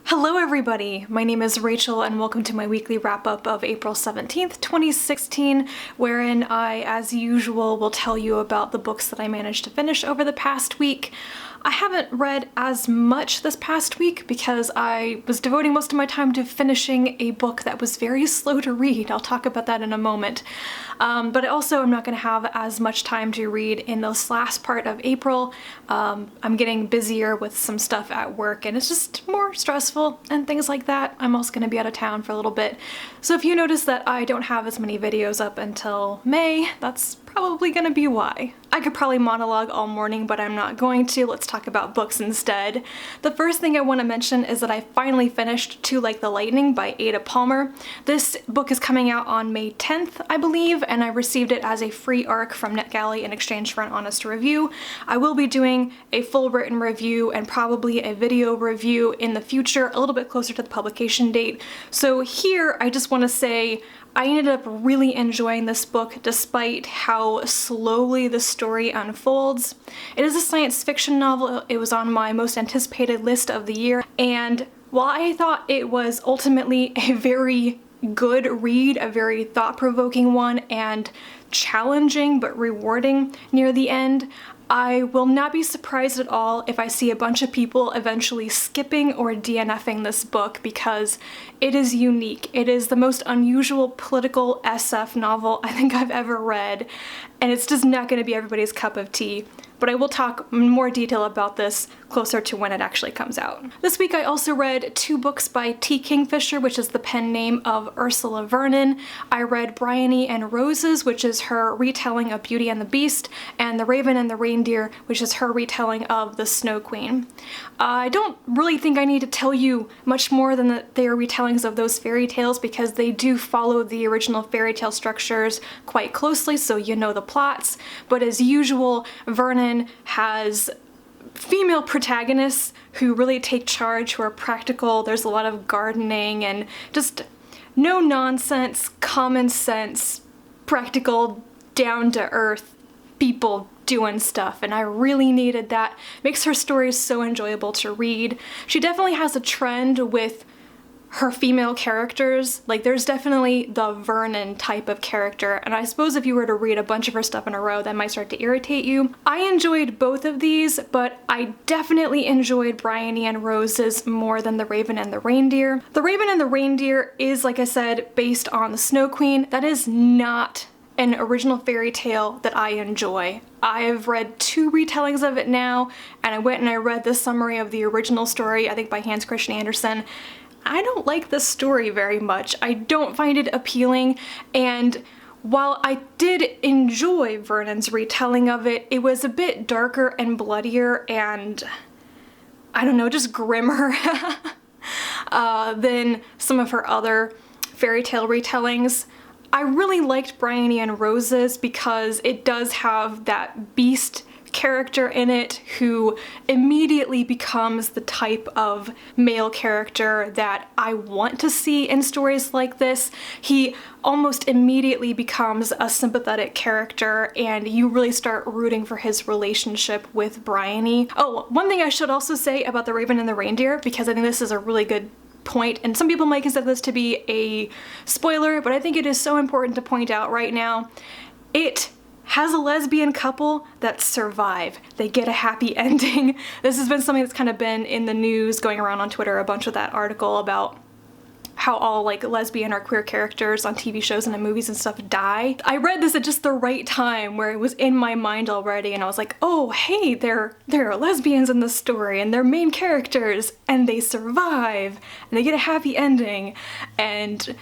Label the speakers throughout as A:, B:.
A: Hello everybody, my name is Rachel and welcome to my weekly wrap-up of April 17th, 2016, wherein I, as usual, will tell you about the books that I managed to finish over the past week. I haven't read as much this past week because I was devoting most of my time to finishing a book that was very slow to read. I'll talk about that in a moment. But also I'm not going to have as much time to read in this last part of April. I'm getting busier with some stuff at work and it's just more stressful and things like that. I'm also going to be out of town for a little bit. So if you notice that I don't have as many videos up until May, that's probably gonna be why. I could probably monologue all morning, but I'm not going to. Let's talk about books instead. The first thing I want to mention is that I finally finished To Like the Lightning by Ada Palmer. This book is coming out on May 10th, I believe, and I received it as a free ARC from NetGalley in exchange for an honest review. I will be doing a full written review and probably a video review in the future, a little bit closer to the publication date. So here, I just want to say I ended up really enjoying this book despite how slowly the story unfolds. It is a science fiction novel. It was on my most anticipated list of the year, and while I thought it was ultimately a very good read, a very thought-provoking one, and challenging but rewarding near the end, I will not be surprised at all if I see a bunch of people eventually skipping or DNFing this book because it is unique. It is the most unusual political SF novel I think I've ever read, and it's just not going to be everybody's cup of tea. But I will talk in more detail about this closer to when it actually comes out. This week I also read two books by Kingfisher, which is the pen name of Ursula Vernon. I read Briony and Roses, which is her retelling of Beauty and the Beast, and The Raven and the Reindeer, which is her retelling of The Snow Queen. I don't really think I need to tell you much more than that they are retellings of those fairy tales because they do follow the original fairy tale structures quite closely, so you know the plots. But as usual, Vernon has female protagonists who really take charge, who are practical. There's a lot of gardening and just no nonsense, common sense, practical, down-to-earth people doing stuff, and I really needed that. Makes her stories so enjoyable to read. She definitely has a trend with her female characters. Like, there's definitely the Vernon type of character, and I suppose if you were to read a bunch of her stuff in a row, that might start to irritate you. I enjoyed both of these, but I definitely enjoyed Briony and Roses more than The Raven and the Reindeer. The Raven and the Reindeer is, like I said, based on The Snow Queen. That is not an original fairy tale that I enjoy. I've read two retellings of it now, and I went and I read the summary of the original story, I think by Hans Christian Andersen. I don't like this story very much. I don't find it appealing, and while I did enjoy Vernon's retelling of it, it was a bit darker and bloodier and, I don't know, just grimmer than some of her other fairy tale retellings. I really liked Briony and Roses because it does have that beast character in it who immediately becomes the type of male character that I want to see in stories like this. He almost immediately becomes a sympathetic character and you really start rooting for his relationship with Bryony. Oh, one thing I should also say about The Raven and the Reindeer, because I think this is a really good point, and some people might consider this to be a spoiler, but I think it is so important to point out right now. It has a lesbian couple that survive. They get a happy ending. This has been something that's kind of been in the news, going around on Twitter, a bunch of that article about how all like lesbian or queer characters on TV shows and in movies and stuff die. I read this at just the right time where it was in my mind already and I was like, oh hey, there are lesbians in this story and they're main characters and they survive and they get a happy ending, and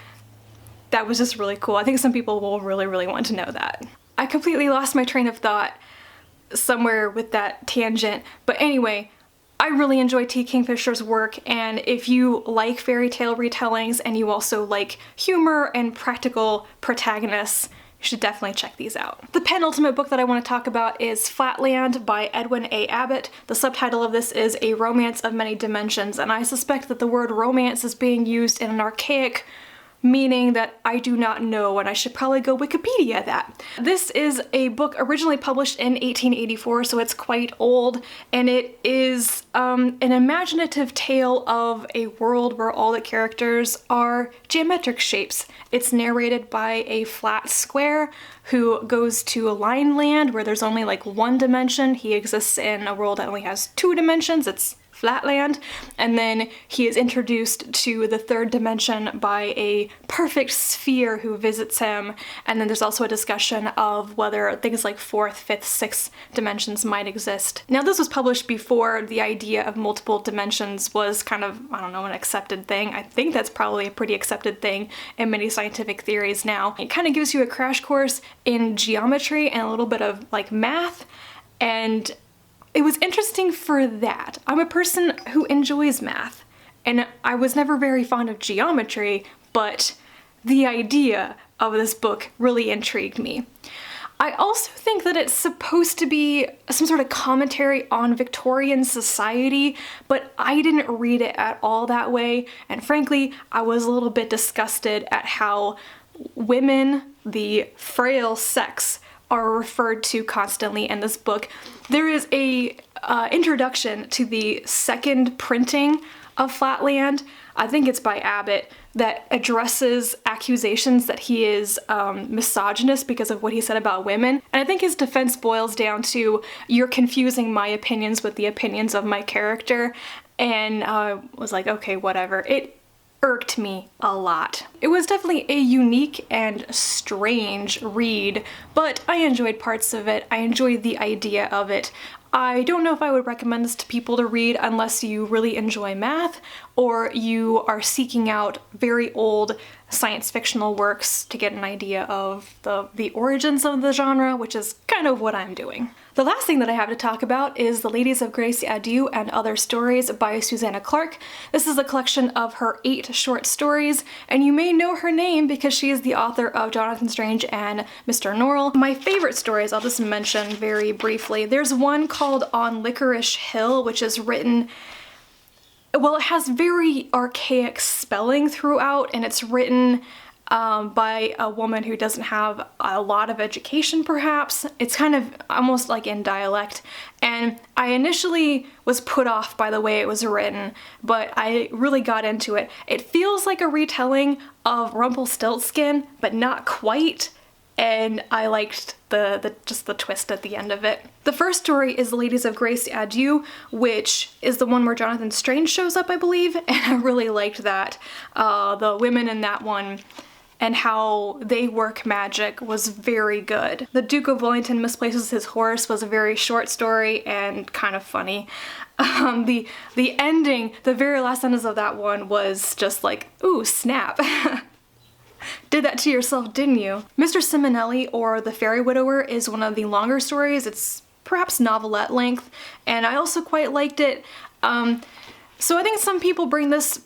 A: that was just really cool. I think some people will really want to know that. I completely lost my train of thought somewhere with that tangent, but anyway, I really enjoy Kingfisher's work, and if you like fairy tale retellings and you also like humor and practical protagonists, you should definitely check these out. The penultimate book that I want to talk about is Flatland by Edwin A. Abbott. The subtitle of this is A Romance of Many Dimensions, and I suspect that the word romance is being used in an archaic meaning that I do not know and I should probably go Wikipedia that. This is a book originally published in 1884, so it's quite old, and it is an imaginative tale of a world where all the characters are geometric shapes. It's narrated by a flat square who goes to a line land where there's only like one dimension. He exists in a world that only has two dimensions. It's Flatland, and then he is introduced to the third dimension by a perfect sphere who visits him, and then there's also a discussion of whether things like fourth, fifth, sixth dimensions might exist. Now this was published before the idea of multiple dimensions was kind of, I don't know, an accepted thing. I think that's probably a pretty accepted thing in many scientific theories now. It kind of gives you a crash course in geometry and a little bit of like math, and it was interesting for that. I'm a person who enjoys math, and I was never very fond of geometry, but the idea of this book really intrigued me. I also think that it's supposed to be some sort of commentary on Victorian society, but I didn't read it at all that way, and frankly, I was a little bit disgusted at how women, the frail sex, are referred to constantly in this book. There is a introduction to the second printing of Flatland, I think it's by Abbott, that addresses accusations that he is misogynist because of what he said about women. And I think his defense boils down to, you're confusing my opinions with the opinions of my character, and I was like, okay, whatever. It irked me a lot. It was definitely a unique and strange read, but I enjoyed parts of it. I enjoyed the idea of it. I don't know if I would recommend this to people to read unless you really enjoy math or you are seeking out very old science fictional works to get an idea of the origins of the genre, which is kind of what I'm doing. The last thing that I have to talk about is The Ladies of Grace, Adieu, and Other Stories by Susanna Clarke. This is a collection of her 8 short stories, and you may know her name because she is the author of Jonathan Strange and Mr. Norrell. My favorite stories, I'll just mention very briefly. There's one called On Licorice Hill, which is written, well, it has very archaic spelling throughout, and it's written by a woman who doesn't have a lot of education, perhaps. It's kind of almost like in dialect, and I initially was put off by the way it was written, but I really got into it. It feels like a retelling of Rumpelstiltskin, but not quite, and I liked just the twist at the end of it. The first story is The Ladies of Grace, Adieu, which is the one where Jonathan Strange shows up, I believe, and I really liked that. The women in that one and how they work magic was very good. The Duke of Wellington Misplaces His Horse was a very short story and kind of funny. The ending, the very last sentence of that one was just like, ooh, snap. Did that to yourself, didn't you? Mr. Simonelli, or The Fairy Widower, is one of the longer stories. It's perhaps novelette length, and I also quite liked it. So I think some people bring this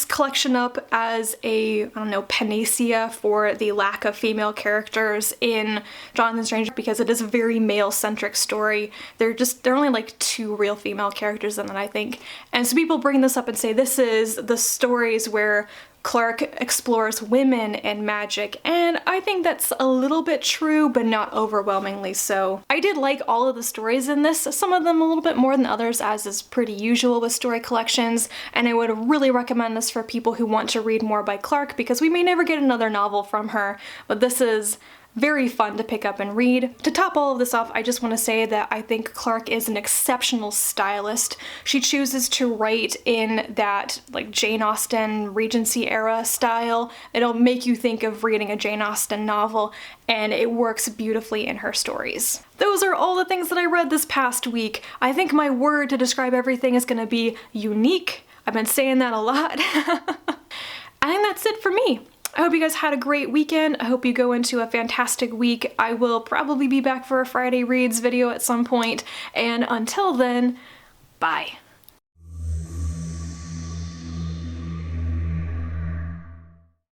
A: collection up as a, I don't know, panacea for the lack of female characters in Jonathan Strange, because it is a very male-centric story. There are only like 2 real female characters in it, I think. And so people bring this up and say this is the stories where Clarke explores women and magic, and I think that's a little bit true, but not overwhelmingly so. I did like all of the stories in this, some of them a little bit more than others, as is pretty usual with story collections, and I would really recommend this for people who want to read more by Clarke, because we may never get another novel from her, but this is very fun to pick up and read. To top all of this off, I just want to say that I think Clarke is an exceptional stylist. She chooses to write in that like Jane Austen Regency era style. It'll make you think of reading a Jane Austen novel, and it works beautifully in her stories. Those are all the things that I read this past week. I think my word to describe everything is going to be unique. I've been saying that a lot. I think that's it for me. I hope you guys had a great weekend. I hope you go into a fantastic week. I will probably be back for a Friday Reads video at some point, and until then, bye.